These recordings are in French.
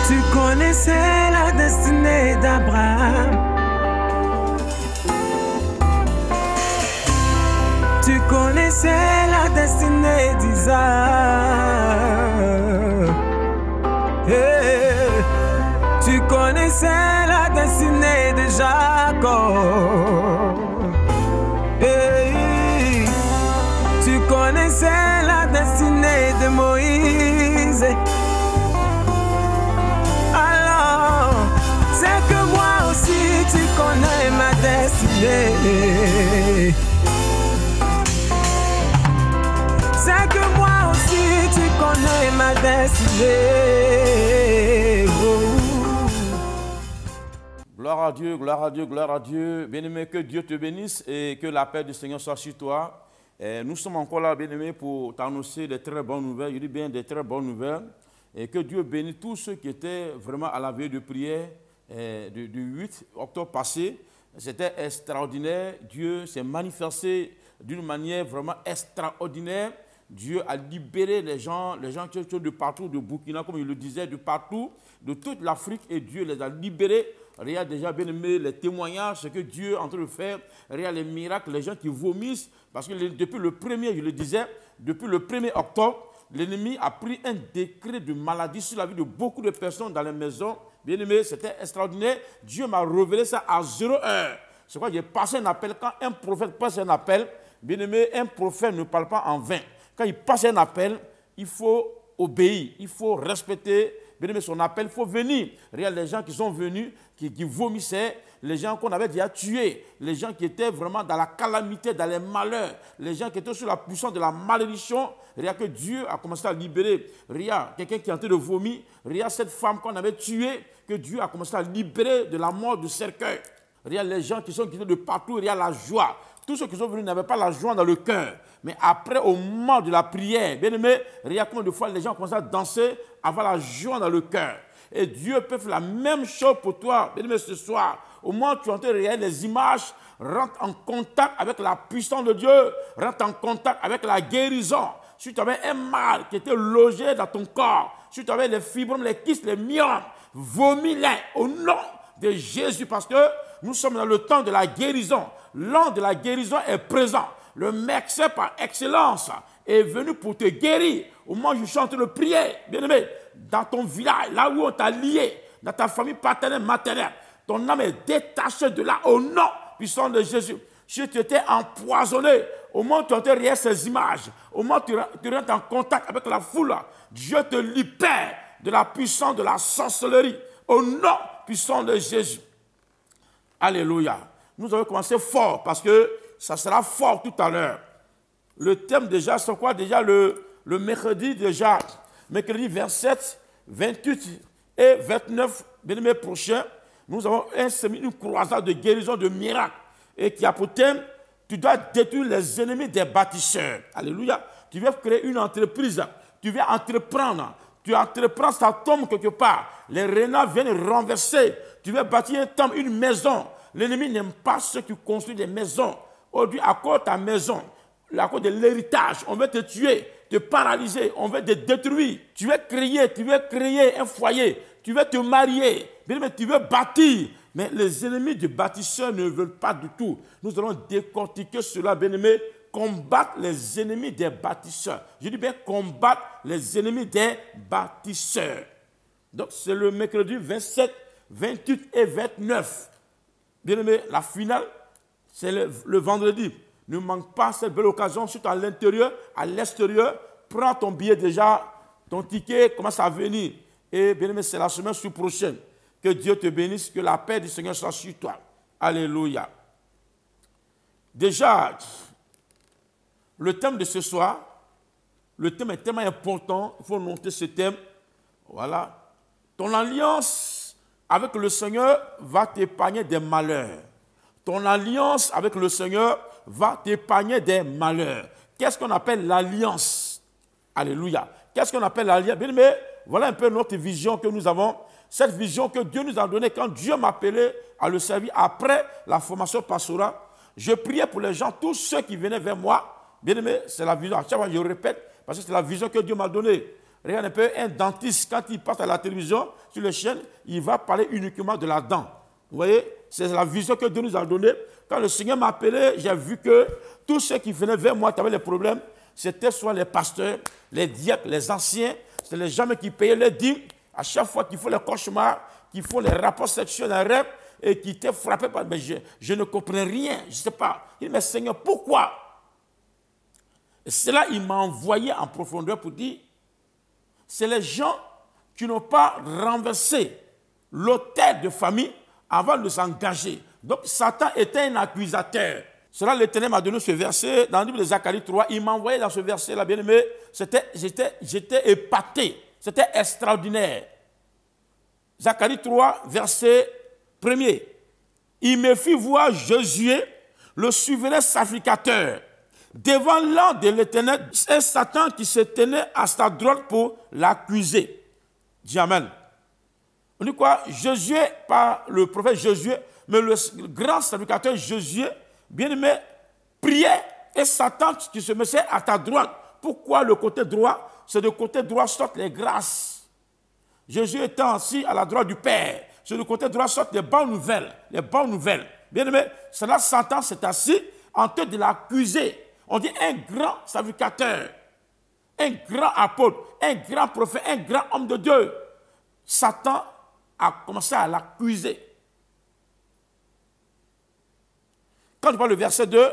Tu connaissais la destinée d'Abraham. Tu connaissais la destinée d'Isaac. Hey. Tu connaissais la destinée de Jacob. Hey. Tu connaissais la destinée de Moïse. Alors, c'est que moi aussi tu connais ma destinée. C'est que moi aussi tu connais ma destinée. Gloire à Dieu, gloire à Dieu, gloire à Dieu. Bien-aimé, que Dieu te bénisse et que la paix du Seigneur soit sur toi. Et nous sommes encore là, bien-aimé, pour t'annoncer des très bonnes nouvelles. Je dis bien des très bonnes nouvelles. Et que Dieu bénisse tous ceux qui étaient vraiment à la veille de prière du 8 octobre passé. C'était extraordinaire. Dieu s'est manifesté d'une manière vraiment extraordinaire. Dieu a libéré les gens qui sont de partout, de Burkina, comme il le disait, de partout, de toute l'Afrique, et Dieu les a libérés. Regarde déjà, bien aimé, les témoignages, ce que Dieu est en train de faire. Regarde les miracles, les gens qui vomissent, parce que depuis le 1er, je le disais, depuis le 1er octobre, l'ennemi a pris un décret de maladie sur la vie de beaucoup de personnes dans les maisons. Bien aimé, c'était extraordinaire. Dieu m'a révélé ça à 0 heure. C'est quoi, j'ai passé un appel. Quand un prophète passe un appel, bien aimé, un prophète ne parle pas en vain. Quand il passe un appel, il faut obéir, il faut respecter bien aimé, son appel, il faut venir. Regarde les gens qui sont venus, qui vomissaient, les gens qu'on avait déjà tués, les gens qui étaient vraiment dans la calamité, dans les malheurs, les gens qui étaient sous la puissance de la malédiction. Regarde que Dieu a commencé à libérer. Regarde quelqu'un qui est en train de vomir. Regarde cette femme qu'on avait tuée, que Dieu a commencé à libérer de la mort du cercueil. Regarde les gens qui sont quittés de partout, regarde la joie. Tous ceux qui sont venus n'avaient pas la joie dans le cœur. Mais après, au moment de la prière, bien aimé, regarde combien de fois les gens commencent à danser, avoir la joie dans le cœur. Et Dieu peut faire la même chose pour toi, bien aimé, ce soir. Au moment où tu es en train de regarder les images, rentre en contact avec la puissance de Dieu, rentre en contact avec la guérison. Si tu avais un mal qui était logé dans ton corps, si tu avais les fibromes, les kystes, les myomes, vomis-les au nom de Jésus, parce que nous sommes dans le temps de la guérison. L'an de la guérison est présent. Le médecin par excellence est venu pour te guérir. Au moment où je suis en train de prier, bien aimé, dans ton village, là où on t'a lié, dans ta famille paternelle, maternelle, ton âme est détachée de là au nom puissant de Jésus. Si tu étais empoisonné, au moment où tu entends regarder ces images, au moment où tu rentres en contact avec la foule, Dieu te libère de la puissance de la sorcellerie au nom puissant de Jésus. Alléluia. Nous avons commencé fort parce que ça sera fort tout à l'heure. Le thème déjà, c'est quoi déjà le mercredi déjà, mercredi 27, 28 et 29, bien-aimé prochain, nous avons une croisade de guérison, de miracles, et qui a pour thème, tu dois détruire les ennemis des bâtisseurs. Alléluia. Tu veux créer une entreprise, tu veux entreprendre, tu entreprends, ça tombe quelque part, les renards viennent renverser, tu veux bâtir un temple, une maison. L'ennemi n'aime pas ceux qui construisent des maisons. Aujourd'hui, à cause de ta maison, à cause de l'héritage, on veut te tuer, te paralyser, on veut te détruire. Tu veux créer un foyer, tu veux te marier, mais tu veux bâtir. Mais les ennemis du bâtisseur ne veulent pas du tout. Nous allons décortiquer cela, bien-aimé, combattre les ennemis des bâtisseurs. Je dis bien combattre les ennemis des bâtisseurs. Donc, c'est le mercredi 27, 28 et 29. Bien-aimé, la finale, c'est le vendredi. Ne manque pas cette belle occasion, surtout à l'intérieur, à l'extérieur. Prends ton billet déjà, ton ticket commence à venir. Et bien-aimé, c'est la semaine prochaine. Que Dieu te bénisse, que la paix du Seigneur soit sur toi. Alléluia. Déjà, le thème de ce soir, le thème est tellement important, il faut noter ce thème. Voilà. Ton alliance avec le Seigneur va t'épargner des malheurs. Ton alliance avec le Seigneur va t'épargner des malheurs. Qu'est-ce qu'on appelle l'alliance? Alléluia. Qu'est-ce qu'on appelle l'alliance? Bien, mais voilà un peu notre vision que nous avons. Cette vision que Dieu nous a donnée quand Dieu m'a appelé à le servir après la formation pastorale. Je priais pour les gens, tous ceux qui venaient vers moi. Bien aimé, c'est la vision. À chaque fois, je répète, parce que c'est la vision que Dieu m'a donnée. Regarde un peu, un dentiste, quand il passe à la télévision, sur les chaînes, il va parler uniquement de la dent. Vous voyez, c'est la vision que Dieu nous a donnée. Quand le Seigneur m'a appelé, j'ai vu que tous ceux qui venaient vers moi qui avaient des problèmes, c'était soit les pasteurs, les diacres, les anciens, c'est les gens qui payaient les dîmes. À chaque fois qu'il faut les cauchemars, qu'il faut les rapports sexuels, les rêves, et qui étaient frappés par... Mais je ne comprenais rien, je ne sais pas. Il dit, mais Seigneur, pourquoi? Et c'est là qu'il m'a envoyé en profondeur pour dire, c'est les gens qui n'ont pas renversé l'autel de famille avant de s'engager. Donc Satan était un accusateur. Cela, l'Éternel m'a donné ce verset dans le livre de Zacharie 3. Il m'a envoyé dans ce verset-là, bien-aimé. J'étais épaté. C'était extraordinaire. Zacharie 3, verset 1er. Il me fit voir Josué, le souverain sacrificateur, devant l'ange de l'Éternel, c'est Satan qui se tenait à sa droite pour l'accuser. Dis Amen. On dit quoi? Josué, pas le prophète Josué, mais le grand sacrificateur Josué, bien-aimé, priait et Satan qui se mettait à ta droite. Pourquoi le côté droit? C'est le côté droit sortent les grâces. Jésus étant assis à la droite du Père. Sur le côté droit sortent les bonnes nouvelles. Les bonnes nouvelles. Bien-aimé, cela Satan s'est assis en train de l'accuser. On dit un grand sacrificateur, un grand apôtre, un grand prophète, un grand homme de Dieu. Satan a commencé à l'accuser. Quand je parle du verset 2,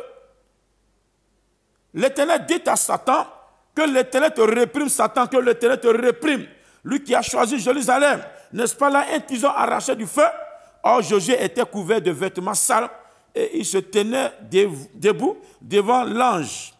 l'Éternel dit à Satan que l'Éternel te réprime, Satan, que l'Éternel te réprime. Lui qui a choisi Jérusalem, n'est-ce pas là un tison arraché du feu? Or, Josué était couvert de vêtements sales et il se tenait debout devant l'ange.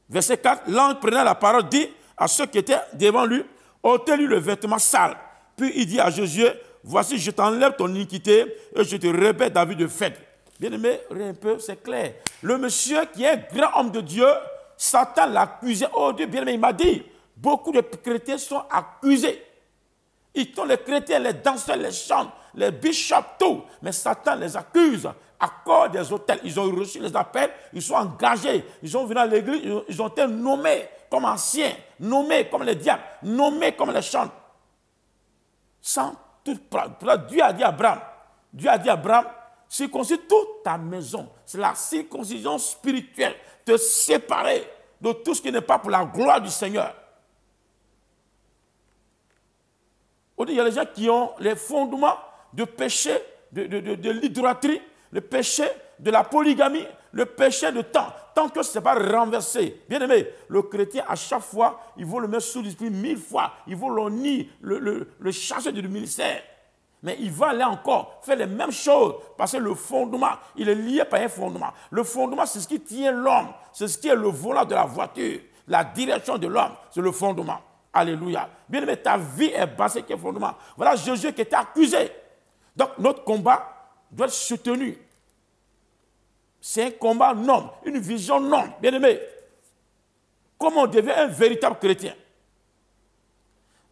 Verset 4, l'ange prenait la parole, dit à ceux qui étaient devant lui, ôtez-lui le vêtement sale. Puis il dit à Josué, voici, je t'enlève ton iniquité et je te répète David de fait. Bien aimé, un peu, c'est clair. Le monsieur qui est un grand homme de Dieu, Satan l'accusait. Oh Dieu, bien aimé, il m'a dit, beaucoup de chrétiens sont accusés. Ils sont les chrétiens, les danseurs, les chants, les bishops, tout. Mais Satan les accuse à cause des hôtels. Ils ont reçu les appels, ils sont engagés. Ils sont venus à l'église, ils ont été nommés comme anciens, nommés comme les diables, nommés comme les chants. Sans toute preuve. Dieu a dit à Abraham, circoncis toute ta maison. C'est la circoncision spirituelle. Te séparer de tout ce qui n'est pas pour la gloire du Seigneur. Il y a des gens qui ont les fondements de péché, de l'idolâtrie, le péché de la polygamie, le péché de temps. Tant que ce n'est pas renversé. Bien aimé, le chrétien, à chaque fois, il veut le mettre sous l'esprit 1000 fois. Il veut le chasser du ministère. Mais il va aller encore faire les mêmes choses. Parce que le fondement, il est lié par un fondement. Le fondement, c'est ce qui tient l'homme. C'est ce qui est le volant de la voiture. La direction de l'homme, c'est le fondement. Alléluia. Bien aimé, ta vie est basée sur le fondement. Voilà Jésus qui était accusé. Donc notre combat doit être soutenu. C'est un combat non, une vision non. Bien aimé, comment on devient un véritable chrétien?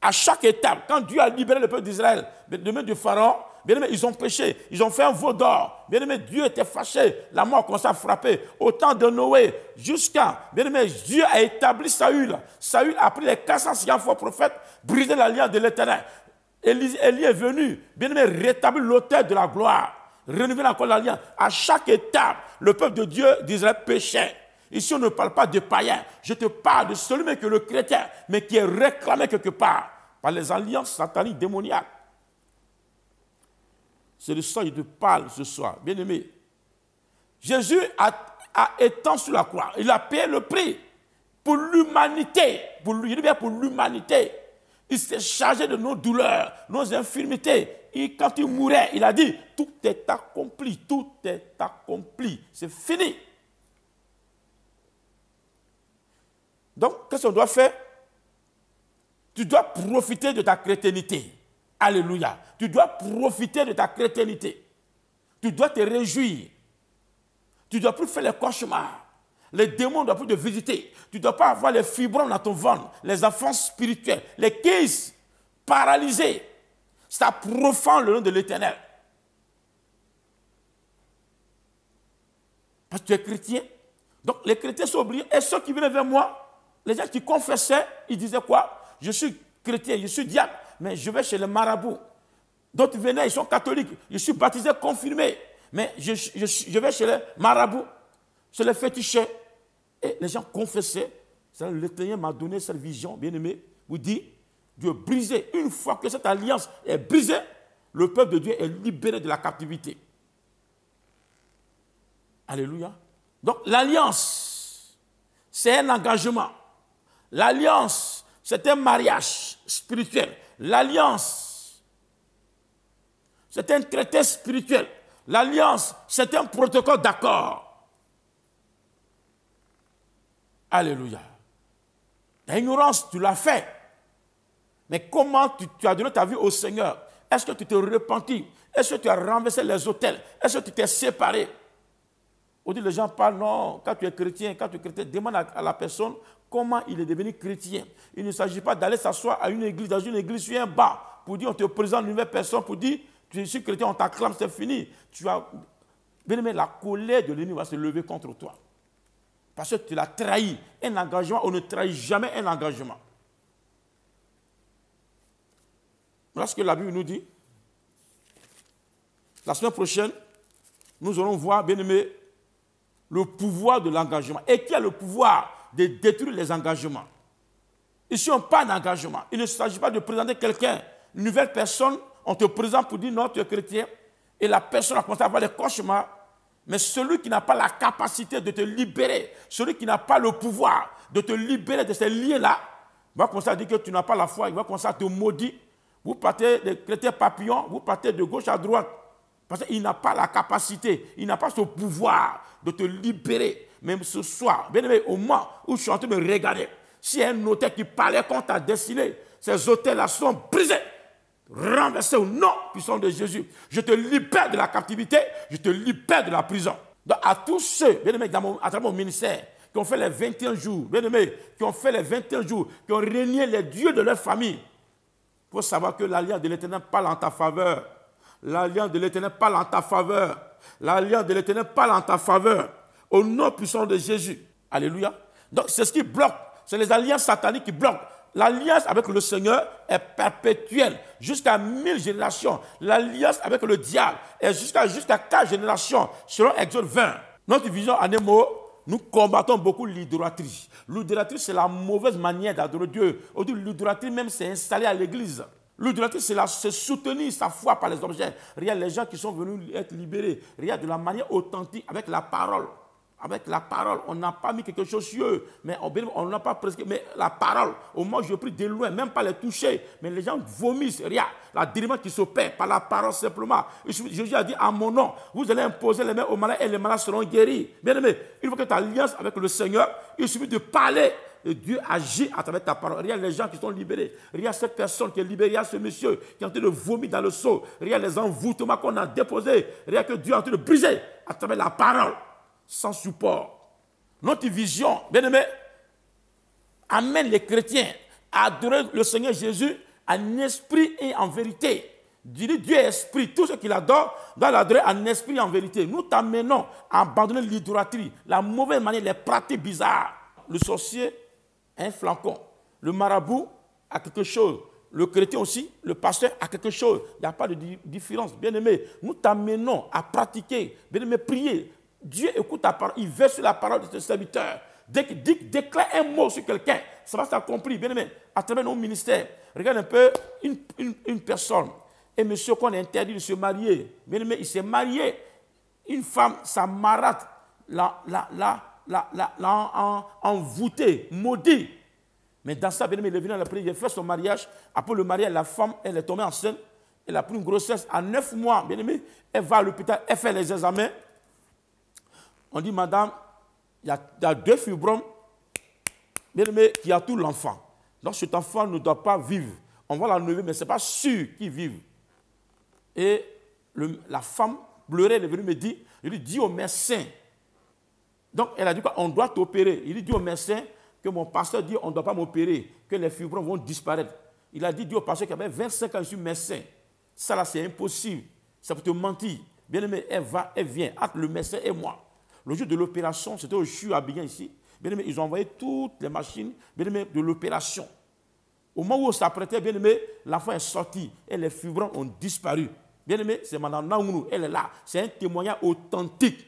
À chaque étape, quand Dieu a libéré le peuple d'Israël de main du Pharaon, bien aimé, ils ont péché, ils ont fait un veau d'or. Bien aimé, Dieu était fâché, la mort commençait à frapper. Au temps de Noé, jusqu'à, bien aimé, Dieu a établi Saül. Saül a pris les 450 fois prophètes, brisé l'alliance de l'Éternel. Élie est venu, bien aimé, rétablir l'autel de la gloire, renouveler encore l'alliance. À chaque étape, le peuple de Dieu d'Israël péchait. Ici, on ne parle pas de païens. Je te parle de celui que le chrétien, mais qui est réclamé quelque part par les alliances sataniques démoniaques. C'est de ça que je te parle ce soir. Bien aimé, Jésus a étant sur la croix. Il a payé le prix pour l'humanité. Pour l'humanité. Il s'est chargé de nos douleurs, nos infirmités. Et quand il mourait, il a dit, tout est accompli, tout est accompli. C'est fini. Donc, qu'est-ce qu'on doit faire? Tu dois profiter de ta chrétienté. Alléluia. Tu dois profiter de ta chrétienté. Tu dois te réjouir. Tu ne dois plus faire les cauchemars. Les démons ne doivent plus te visiter. Tu ne dois pas avoir les fibromes dans ton ventre, les enfants spirituels, les caisses paralysés. Ça profane le nom de l'Éternel. Parce que tu es chrétien. Donc les chrétiens sont oubliés. Et ceux qui viennent vers moi, les gens qui confessaient, ils disaient quoi? Je suis chrétien, je suis diable, mais je vais chez les marabouts. D'autres venaient, ils sont catholiques, je suis baptisé, confirmé, mais je vais chez les marabouts, chez les féticheurs. Et les gens confessaient. L'Éternel m'a donné cette vision, bien-aimé, vous dit, Dieu brisé. Une fois que cette alliance est brisée, le peuple de Dieu est libéré de la captivité. Alléluia. Donc l'alliance, c'est un engagement. L'alliance, c'est un mariage spirituel. L'alliance, c'est un traité spirituel. L'alliance, c'est un protocole d'accord. Alléluia. L'ignorance, tu l'as fait. Mais comment tu as donné ta vie au Seigneur? Est-ce que tu t'es repenti? Est-ce que tu as renversé les autels? Est-ce que tu t'es séparé? Aujourd'hui, les gens parlent, non, quand tu es chrétien, demande à la personne comment il est devenu chrétien. Il ne s'agit pas d'aller s'asseoir à une église, dans une église sur un banc, pour dire, on te présente une nouvelle personne, pour dire, tu es chrétien, on t'acclame, c'est fini. Tu as, bien aimé, la colère de l'ennemi va se lever contre toi. Parce que tu l'as trahi. Un engagement, on ne trahit jamais un engagement. Voilà ce que la Bible nous dit. La semaine prochaine, nous allons voir, bien aimé, le pouvoir de l'engagement. Et qui a le pouvoir de détruire les engagements? Ici, on parle d'engagement. Il ne s'agit pas de présenter quelqu'un, une nouvelle personne, on te présente pour dire non, tu es chrétien, et la personne a commencé à avoir des cauchemars. Mais celui qui n'a pas la capacité de te libérer, celui qui n'a pas le pouvoir de te libérer de ces liens-là, va commencer à dire que tu n'as pas la foi, il va commencer à te maudire. Vous partez des chrétiens papillons, vous partez de gauche à droite. Parce qu'il n'a pas la capacité, il n'a pas ce pouvoir de te libérer. Même ce soir, bien aimé, au moment où je suis en train de me regarder, s'il y a un autel qui parlait contre ta destinée, ces autels-là sont brisés, renversés au nom puissant de Jésus. Je te libère de la captivité, je te libère de la prison. Donc à tous ceux, bien aimé, à travers mon ministère, qui ont fait les 21 jours, bien aimé, qui ont fait les 21 jours, qui ont régné les dieux de leur famille, il faut savoir que l'alliance de l'Éternel parle en ta faveur. L'alliance de l'Éternel parle en ta faveur. L'alliance de l'Éternel parle en ta faveur. Au nom puissant de Jésus. Alléluia. Donc c'est ce qui bloque. C'est les alliances sataniques qui bloquent. L'alliance avec le Seigneur est perpétuelle jusqu'à 1000 générations. L'alliance avec le diable est jusqu'à 4 générations, selon Exode 20. Notre vision en un mot, nous combattons beaucoup l'idolâtrie. L'idolâtrie, c'est la mauvaise manière d'adorer Dieu. Aujourd'hui, l'idolâtrie même s'est installée à l'église. L'idolâtrie, c'est soutenir sa foi par les objets. Regarde les gens qui sont venus être libérés. Regarde de la manière authentique, avec la parole. Avec la parole, on n'a pas mis quelque chose sur eux, mais on n'a pas presque. Mais la parole, au moins je prie de loin, même pas les toucher, mais les gens vomissent. Regarde, la délivrance qui s'opère par la parole simplement. Jésus a dit à mon nom, vous allez imposer les mains aux malades et les malades seront guéris. Bien aimé, une fois que tu as alliance avec le Seigneur, il suffit de parler. Et Dieu agit à travers ta parole. Regarde les gens qui sont libérés. Regarde cette personne qui est libérée. Regarde ce monsieur qui est en train de vomir dans le seau. Regarde les envoûtements qu'on a déposés. Regarde que Dieu est en train de briser à travers la parole. Sans support. Notre vision, bien aimé, amène les chrétiens à adorer le Seigneur Jésus en esprit et en vérité. Dieu est esprit. Tout ce qu'il adore doit l'adorer en esprit et en vérité. Nous t'amenons à abandonner l'idolâtrie, la mauvaise manière, les pratiques bizarres. Le sorcier a un flacon. Le marabout a quelque chose. Le chrétien aussi, le pasteur a quelque chose. Il n'y a pas de différence. Bien aimé, nous t'amenons à pratiquer, bien aimé, prier. Dieu écoute ta parole, il veut sur la parole de ses serviteurs. Dès qu'il déclare un mot sur quelqu'un, ça va s'accomplir. Bien aimé, à travers nos ministères, regarde un peu une personne, un monsieur qu'on a interdit de se marier. Bien aimé, il s'est marié. Une femme, sa marate, l'a envoûté, maudit. Mais dans ça, bien aimé, il est venu à la prière, il a fait son mariage. Après le mariage, la femme, elle est tombée enceinte. Elle a pris une grossesse à 9 mois. Bien aimé, elle va à l'hôpital, elle fait les examens. On dit, madame, il y a 2 fibromes, bien aimé, qui a tout l'enfant. Donc cet enfant ne doit pas vivre. On va l'enlever, mais ce n'est pas sûr qu'il vive. Et la femme pleurait, elle est venue me dire, je lui dis au médecin. Donc elle a dit quoi? On doit t'opérer. Il dit au médecin que mon pasteur dit on ne doit pas m'opérer, que les fibromes vont disparaître. Il a dit au pasteur qui avait 25 ans, je suis médecin. Ça là, c'est impossible. Ça peut te mentir. Bien aimé, elle va, elle vient, entre le médecin et moi. Le jour de l'opération, c'était au CHU à Abidjan ici. Bien aimé, ils ont envoyé toutes les machines, bien aimé, de l'opération. Au moment où on s'apprêtait, bien aimé, l'enfant est sorti et les fibrons ont disparu. Bien aimé, c'est Madame Naounou, elle est là. C'est un témoignage authentique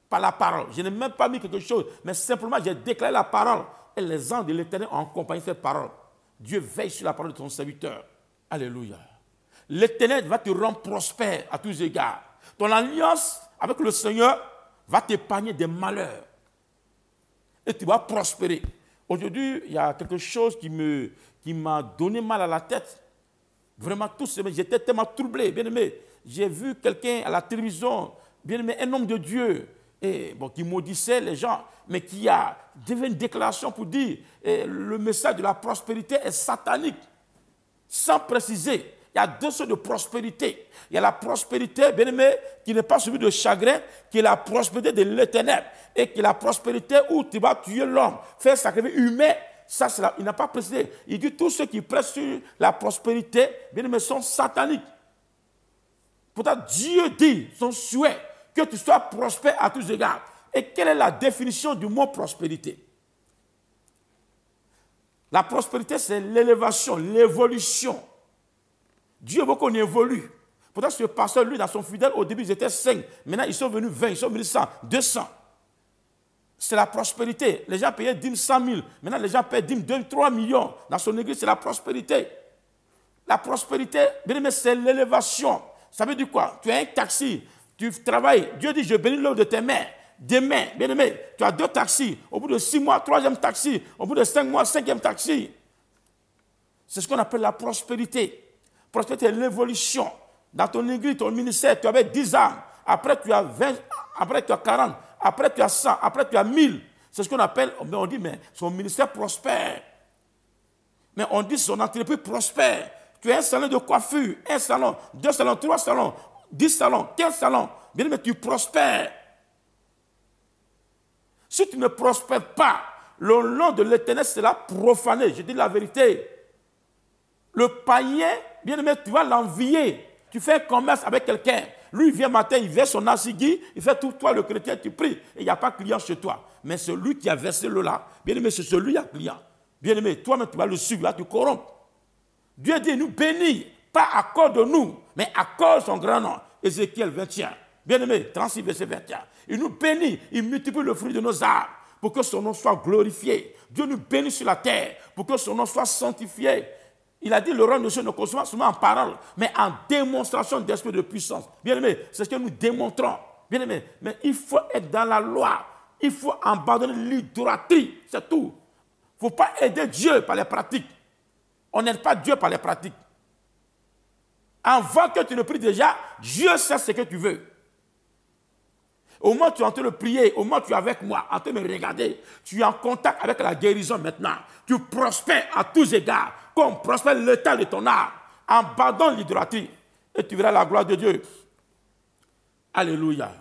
par la parole. Je n'ai même pas mis quelque chose, mais simplement j'ai déclaré la parole. Et les anges de l'Éternel ont accompagné cette parole. Dieu veille sur la parole de ton serviteur. Alléluia. L'Éternel va te rendre prospère à tous égards. Ton alliance avec le Seigneur va t'épargner des malheurs. Et tu vas prospérer. Aujourd'hui, il y a quelque chose qui m'a donné mal à la tête. Vraiment, tout ce j'étais tellement troublé. Bien aimé, j'ai vu quelqu'un à la télévision, bien aimé, un homme de Dieu, et, bon, qui maudissait les gens, mais qui a fait une déclaration pour dire le message de la prospérité est satanique. Sans préciser, il y a deux sortes de prospérité. Il y a la prospérité, bien aimé, qui n'est pas suivie de chagrin, qui est la prospérité de l'Éternel, et qui est la prospérité où tu vas tuer l'homme, faire sacrifice humain. Ça, il n'a pas précisé. Il dit tous ceux qui prêchent sur la prospérité, bien aimé, sont sataniques. Pourtant, Dieu dit, son souhait, que tu sois prospère à tous égards. Et quelle est la définition du mot prospérité? La prospérité, c'est l'élévation, l'évolution. Dieu veut qu'on évolue. Pourtant, ce pasteur, lui, dans son fidèle, au début, ils étaient 5. Maintenant, ils sont venus 20, ils sont venus 100, 200. C'est la prospérité. Les gens payaient 10 100 000. Maintenant, les gens paient 10 2, 3 millions. Dans son église, c'est la prospérité. La prospérité, bien aimé, c'est l'élévation. Ça veut dire quoi? Tu as un taxi, tu travailles. Dieu dit, je bénis l'œuvre de tes mains. Demain, bien aimé, tu as 2 taxis. Au bout de 6 mois, 3e taxi. Au bout de 5 mois, 5e taxi. C'est ce qu'on appelle la prospérité. Prospérité, l'évolution. Dans ton église, ton ministère, tu avais 10 âmes. Après, tu as 20, après, tu as 40. Après, tu as 100. Après, tu as 1000. C'est ce qu'on appelle, on dit, mais son ministère prospère. Mais on dit, son entreprise prospère. Tu as un salon de coiffure, un salon, 2 salons, 3 salons, 10 salons, 15 salons. Bien, mais tu prospères. Si tu ne prospères pas, le nom de l'Éternel sera profané. Je dis la vérité. Le païen, bien aimé, tu vas l'envier. Tu fais un commerce avec quelqu'un. Lui, il vient matin, il verse son assigui, il fait tout, toi, le chrétien, tu pries. Et il n'y a pas de client chez toi. Mais celui qui a versé le là, bien aimé, c'est celui qui a client. Bien aimé, toi-même, tu vas le suivre, là, tu corrompes. Dieu dit, nous bénit, pas à cause de nous, mais à cause de son grand nom. Ézéchiel 21. Bien aimé, 36, verset 21. Il nous bénit, il multiplie le fruit de nos arbres pour que son nom soit glorifié. Dieu nous bénit sur la terre pour que son nom soit sanctifié. Il a dit, le roi de Dieu ne consomme pas seulement en parole, mais en démonstration d'esprit de puissance. Bien aimé, c'est ce que nous démontrons. Bien aimé, mais il faut être dans la loi. Il faut abandonner l'idolâtrie, c'est tout. Il ne faut pas aider Dieu par les pratiques. On n'aide pas Dieu par les pratiques. Avant que tu ne pries déjà, Dieu sait ce que tu veux. Au moment où tu es en train de prier, au moment où tu es avec moi, en train de me regarder, tu es en contact avec la guérison maintenant. Tu prospères à tous égards, comme prospère l'état de ton âme. Abandonne l'idolâtrie et tu verras la gloire de Dieu. Alléluia.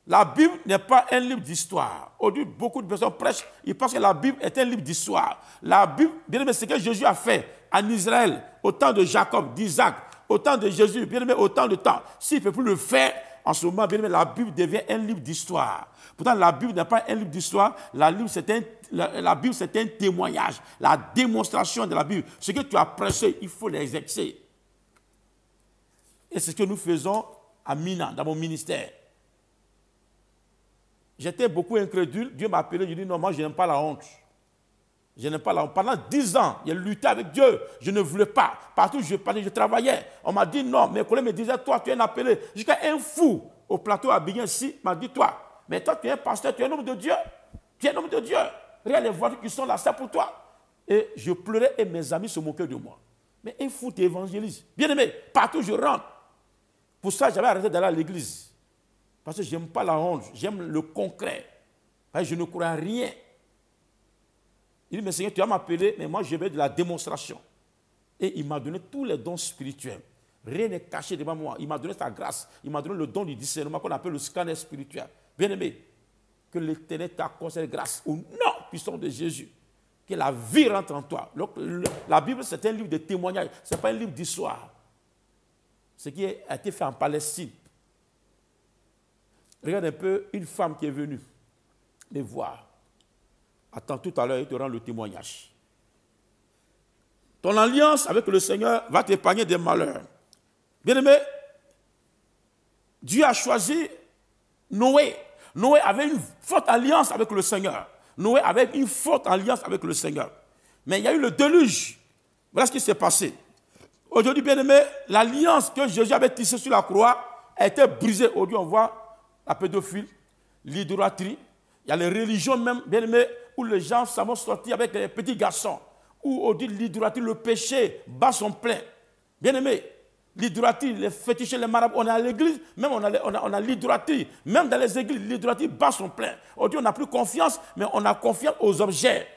La Bible n'est pas un livre d'histoire. Aujourd'hui, beaucoup de personnes prêchent, ils pensent que la Bible est un livre d'histoire. La Bible, bien aimé, c'est ce que Jésus a fait en Israël, au temps de Jacob, d'Isaac, au temps de Jésus, bien aimé, au temps de temps. S'il ne peut plus le faire, en ce moment, bien aimé, la Bible devient un livre d'histoire. Pourtant, la Bible n'est pas un livre d'histoire. La Bible, c'est un témoignage, la démonstration de la Bible. Ce que tu as prêché, il faut l'exercer. Et c'est ce que nous faisons à Mina, dans mon ministère. J'étais beaucoup incrédule. Dieu m'a appelé, je dis non, moi je n'aime pas la honte. Je n'aime pas la honte. Pendant 10 ans, j'ai lutté avec Dieu. Je ne voulais pas. Partout où je parlais, je travaillais. On m'a dit non. Mes collègues me disaient, toi, tu es un appelé. Jusqu'à un fou au plateau à Bignan ici m'a dit, toi, mais toi, tu es un pasteur, tu es un homme de Dieu. Tu es un homme de Dieu. Regarde les voitures qui sont là, c'est pour toi. Et je pleurais et mes amis se moquaient de moi. Mais un fou, tu évangélises. Bien aimé, partout où je rentre. Pour ça, j'avais arrêté d'aller à l'église. Parce que je n'aime pas la honte, j'aime le concret. Parce que je ne crois à rien. Il dit, mais Seigneur, tu vas m'appeler, mais moi je vais de la démonstration. Et il m'a donné tous les dons spirituels. Rien n'est caché devant moi. Il m'a donné sa grâce. Il m'a donné le don du discernement qu'on appelle le scanner spirituel. Bien aimé, que l'Éternel t'accorde cette grâce au nom puissant de Jésus. Que la vie rentre en toi. Donc, la Bible, c'est un livre de témoignage. Ce n'est pas un livre d'histoire. Ce qui a été fait en Palestine. Regarde un peu une femme qui est venue me voir. Attends, tout à l'heure, il te rend le témoignage. Ton alliance avec le Seigneur va t'épargner des malheurs. Bien-aimé, Dieu a choisi Noé. Noé avait une forte alliance avec le Seigneur. Noé avait une forte alliance avec le Seigneur. Mais il y a eu le déluge. Voilà ce qui s'est passé. Aujourd'hui, bien-aimé, l'alliance que Jésus avait tissée sur la croix a été brisée. Aujourd'hui, on voit la pédophilie, l'idolâtrie. Il y a les religions même, bien-aimé, où les gens savent sortir avec les petits garçons. Où on dit l'idolâtrie, le péché bat son plein. Bien-aimé, l'idolâtrie, les fétiches, les marabouts, on est à l'église, même on a l'idolâtrie. Même dans les églises, l'idolâtrie bat son plein. Aujourd'hui, on n'a plus confiance, mais on a confiance aux objets.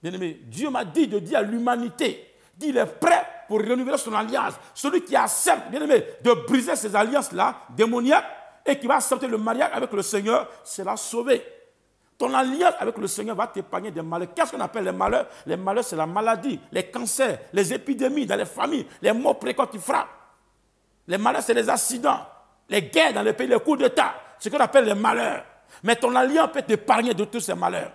Bien-aimé, Dieu m'a dit de dire à l'humanité qu'il est prêt pour renouveler son alliance. Celui qui accepte, bien-aimé, de briser ces alliances-là, démoniaques, et qui va accepter le mariage avec le Seigneur, sera sauvé. Ton alliance avec le Seigneur va t'épargner des malheurs. Qu'est-ce qu'on appelle les malheurs? Les malheurs, c'est la maladie, les cancers, les épidémies dans les familles, les morts précoces qui frappent. Les malheurs, c'est les accidents, les guerres dans les pays, les coups d'État. C'est ce qu'on appelle les malheurs. Mais ton alliance peut t'épargner de tous ces malheurs.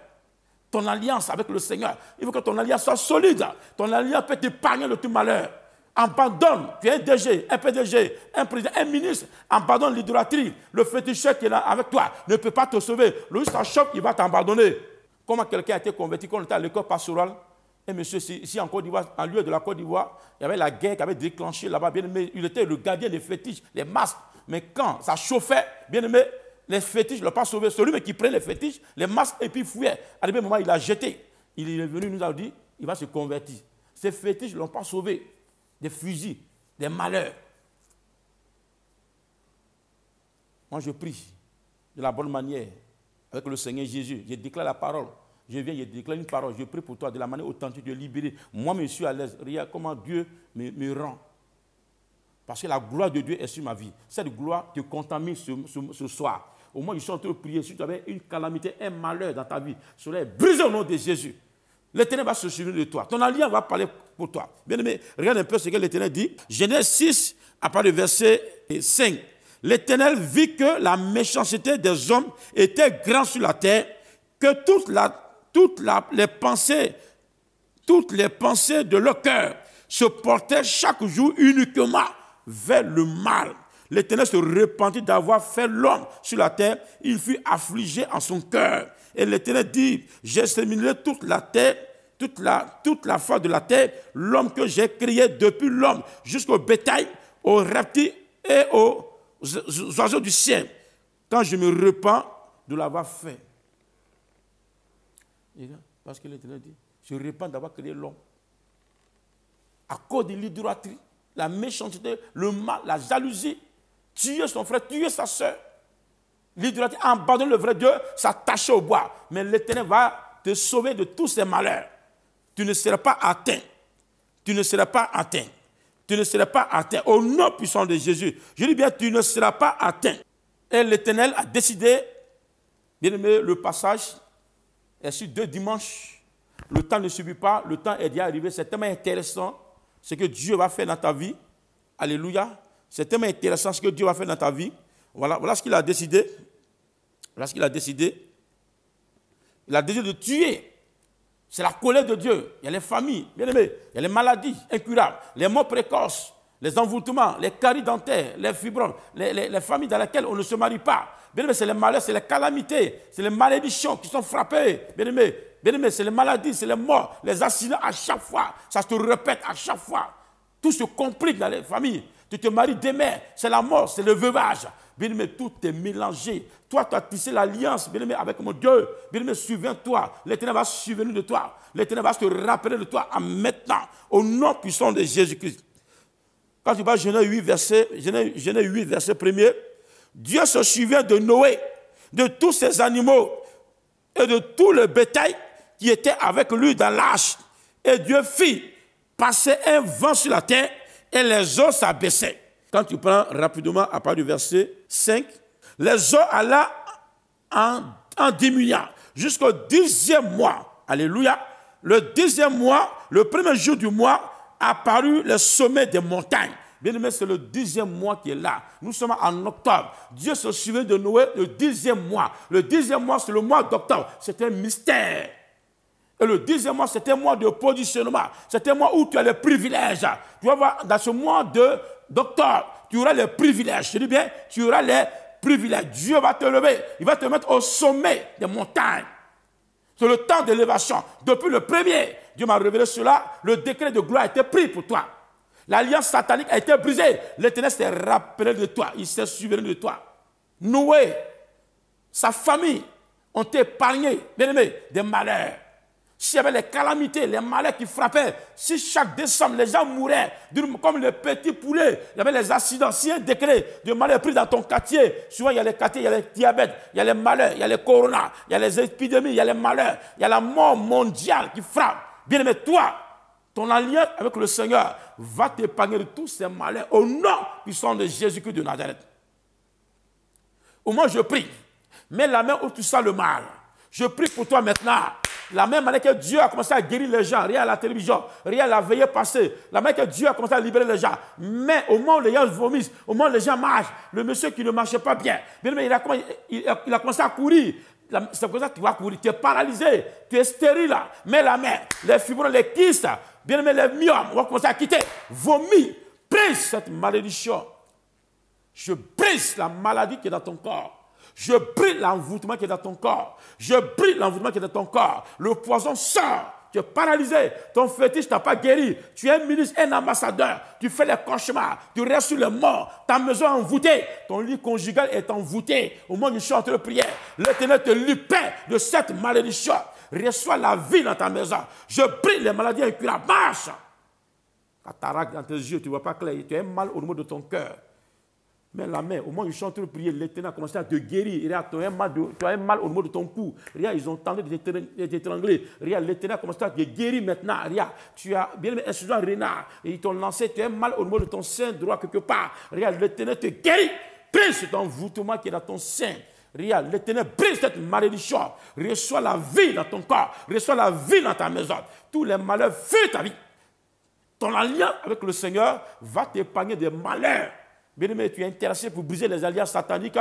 Ton alliance avec le Seigneur, il faut que ton alliance soit solide. Ton alliance peut t'épargner de tout malheur. Abandonne, tu es un DG, un PDG, un président, un ministre, abandonne l'idolâtrie. Le féticheur qui est là avec toi ne peut pas te sauver. Le jour ça choque, il va t'abandonner. Comment quelqu'un a été converti quand on était à l'école pastorale? Et monsieur, ici en Côte d'Ivoire, en lieu de la Côte d'Ivoire, il y avait la guerre qui avait déclenché là-bas, bien aimé. Il était le gardien des fétiches, les masques. Mais quand ça chauffait, bien aimé, les fétiches ne l'ont pas sauvé. Celui qui prenait les fétiches, les masques, et puis fouillait. À un moment, il a jeté. Il est venu, nous a dit, il va se convertir. Ces fétiches ne l'ont pas sauvé. Des fusils, des malheurs. Moi, je prie de la bonne manière avec le Seigneur Jésus. Je déclare la parole. Je viens, je déclare une parole. Je prie pour toi de la manière authentique de libérer. Moi, je suis à l'aise. Regarde comment Dieu me rend. Parce que la gloire de Dieu est sur ma vie. Cette gloire te contamine ce soir. Au moins, je suis en train de prier. Si tu avais une calamité, un malheur dans ta vie, cela est brisé au nom de Jésus. L'Éternel va se souvenir de toi. Ton alliance va parler pour toi. Bien aimé, regarde un peu ce que l'Éternel dit. Genèse 6, à partir du verset 5. L'Éternel vit que la méchanceté des hommes était grande sur la terre, que toutes les pensées de leur cœur se portaient chaque jour uniquement vers le mal. L'Éternel se repentit d'avoir fait l'homme sur la terre. Il fut affligé en son cœur. Et l'Éternel dit, j'ai séminé toute la terre, toute la face de la terre, l'homme que j'ai créé depuis l'homme jusqu'au bétail, aux reptiles et aux oiseaux du ciel, quand je me repens de l'avoir fait. Parce que l'Éternel dit, je repens d'avoir créé l'homme. À cause de l'idolâtrie, la méchanceté, le mal, la jalousie, tuer son frère, tuer sa soeur. L'idolâtrie, abandonner le vrai Dieu, s'attacher au bois. Mais l'Éternel va te sauver de tous ces malheurs. Tu ne seras pas atteint. Tu ne seras pas atteint. Tu ne seras pas atteint. Au nom puissant de Jésus. Je dis bien, tu ne seras pas atteint. Et l'Éternel a décidé, bien aimé, le passage est sur 2 dimanches. Le temps ne subit pas, le temps est déjà arrivé. C'est tellement intéressant ce que Dieu va faire dans ta vie. Alléluia. C'est tellement intéressant ce que Dieu va faire dans ta vie. Voilà ce qu'il a décidé. Voilà ce qu'il a décidé. Il a décidé de tuer. C'est la colère de Dieu. Il y a les familles, bien aimés. Il y a les maladies incurables, les morts précoces, les envoûtements, les caries dentaires, les fibromes, les familles dans lesquelles on ne se marie pas. Bien aimé, c'est les malheurs, c'est les calamités, c'est les malédictions qui sont frappées. Bien aimé, c'est les maladies, c'est les morts, les accidents à chaque fois. Ça se répète à chaque fois. Tout se complique dans les familles. Tu te maries demain, c'est la mort, c'est le veuvage. Bien-aimé, tout est mélangé. Toi, tu as tissé l'alliance, bien-aimé, avec mon Dieu. Bien-aimé, souviens-toi. L'Éternel va se souvenir de toi. L'Éternel va se rappeler de toi en maintenant, au nom puissant de Jésus-Christ. Quand tu vas Genèse 8, verset 1er, Dieu se souvient de Noé, de tous ses animaux et de tout le bétail qui était avec lui dans l'arche. Et Dieu fit passer un vent sur la terre et les eaux s'abaissaient. Quand tu prends rapidement à partir du verset 5, les eaux allaient en diminuant jusqu'au 10e mois. Alléluia. Le 10e mois, le premier jour du mois, apparut le sommet des montagnes. Bien-aimé, c'est le 10e mois qui est là. Nous sommes en octobre. Dieu se souvient de Noé le 10e mois. Le 10e mois, c'est le mois d'octobre. C'est un mystère. Et le 10e mois, c'est un mois de positionnement. C'est un mois où tu as les privilèges. Tu vas voir, dans ce mois d'octobre, tu auras les privilèges. Je dis bien, tu auras les privilèges. Dieu va te lever. Il va te mettre au sommet des montagnes. C'est le temps d'élévation. Depuis le premier, Dieu m'a révélé cela. Le décret de gloire a été pris pour toi. L'alliance satanique a été brisée. L'Éternel s'est rappelé de toi. Il s'est souvenu de toi. Noé, sa famille ont épargné, bien aimé, des malheurs. S'il y avait les calamités, les malheurs qui frappaient, si chaque décembre les gens mouraient, comme les petits poulets, il y avait les accidents, si un décret de malheur pris dans ton quartier, souvent il y a les quartiers, il y a les diabètes, il y a les malheurs, il y a les coronas, il y a les épidémies, il y a les malheurs, il y a la mort mondiale qui frappe. Bien aimé, toi, ton alliance avec le Seigneur va t'épargner de tous ces malheurs au nom puissant de Jésus-Christ de Nazareth. Au moins je prie, mets la main où tu sens le mal. Je prie pour toi maintenant. La même manière que Dieu a commencé à guérir les gens, regarde la télévision, regarde la veillée passée, la manière que Dieu a commencé à libérer les gens. Mais au moment où les gens vomissent, au moment où les gens marchent, le monsieur qui ne marchait pas bien, il a commencé à courir. C'est comme ça que tu vas courir. Tu es paralysé, tu es stérile. Mets la main, les fibromes, les kystes, bien aimé, les myomes, on va commencer à quitter. Vomis, brise cette malédiction. Je brise la maladie qui est dans ton corps. Je brise l'envoûtement qui est dans ton corps. Je brise l'envoûtement qui est dans ton corps. Le poison sort. Tu es paralysé. Ton fétiche t'a pas guéri. Tu es un ministre, un ambassadeur. Tu fais les cauchemars. Tu restes sur les morts. Ta maison est envoûtée. Ton lit conjugal est envoûté. Au moment où tu chantes de prière, l'Éternel te libère de cette malédiction. Reçois la vie dans ta maison. Je brise les maladies incurables. Marche. Cataracte dans tes yeux, tu ne vois pas clair. Tu as un mal au niveau de ton cœur. Mais la main, au moment où ils chantent de prier, l'Éternel a commencé à te guérir. Regarde, tu as un mal au niveau de ton cou. Regarde, ils ont tenté de t'étrangler. Regarde, l'Éternel a commencé à te guérir maintenant. Regarde, tu as bien aimé insuffisance rénale. Et ils t'ont lancé, tu as un mal au niveau de ton sein droit quelque part. Regarde, l'Éternel te guérit. Brise cet envoûtement qui est dans ton sein. Regarde, l'Éternel brise cette malédiction. Reçois la vie dans ton corps. Reçois la vie dans ta maison. Tous les malheurs fuient ta vie. Ton alliance avec le Seigneur va t'épargner des malheurs. Bien-aimé, tu es intéressé pour briser les alliances sataniques,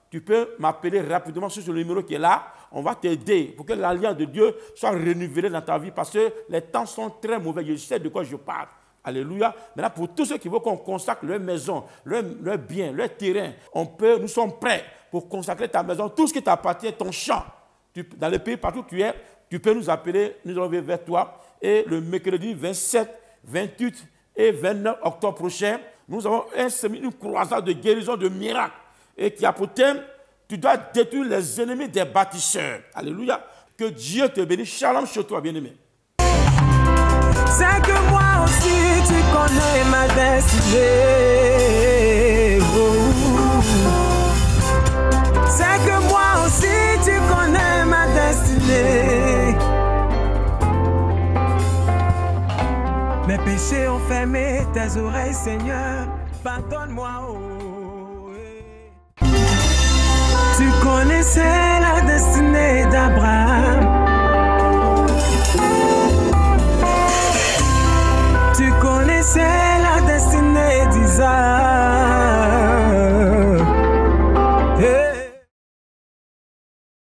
tu peux m'appeler rapidement sur ce numéro qui est là. On va t'aider pour que l'alliance de Dieu soit renouvelée dans ta vie parce que les temps sont très mauvais. Je sais de quoi je parle. Alléluia. Maintenant, pour tous ceux qui veulent qu'on consacre leur maison, leur bien, leur terrain, nous sommes prêts pour consacrer ta maison, tout ce qui t'appartient, ton champ. Dans le pays partout où tu es, tu peux nous appeler, nous allons vers toi. Et le mercredi 27, 28 et 29 octobre prochain, nous avons une croisade de guérison, de miracles. Et qui a pour thème, tu dois détruire les ennemis des bâtisseurs. Alléluia. Que Dieu te bénisse. Shalom chez toi, bien-aimé. C'est que moi aussi tu connais ma destinée. C'est que moi aussi tu connais ma destinée. Mes péchés ont fermé tes oreilles, Seigneur. Pardonne-moi. Oh. Tu connaissais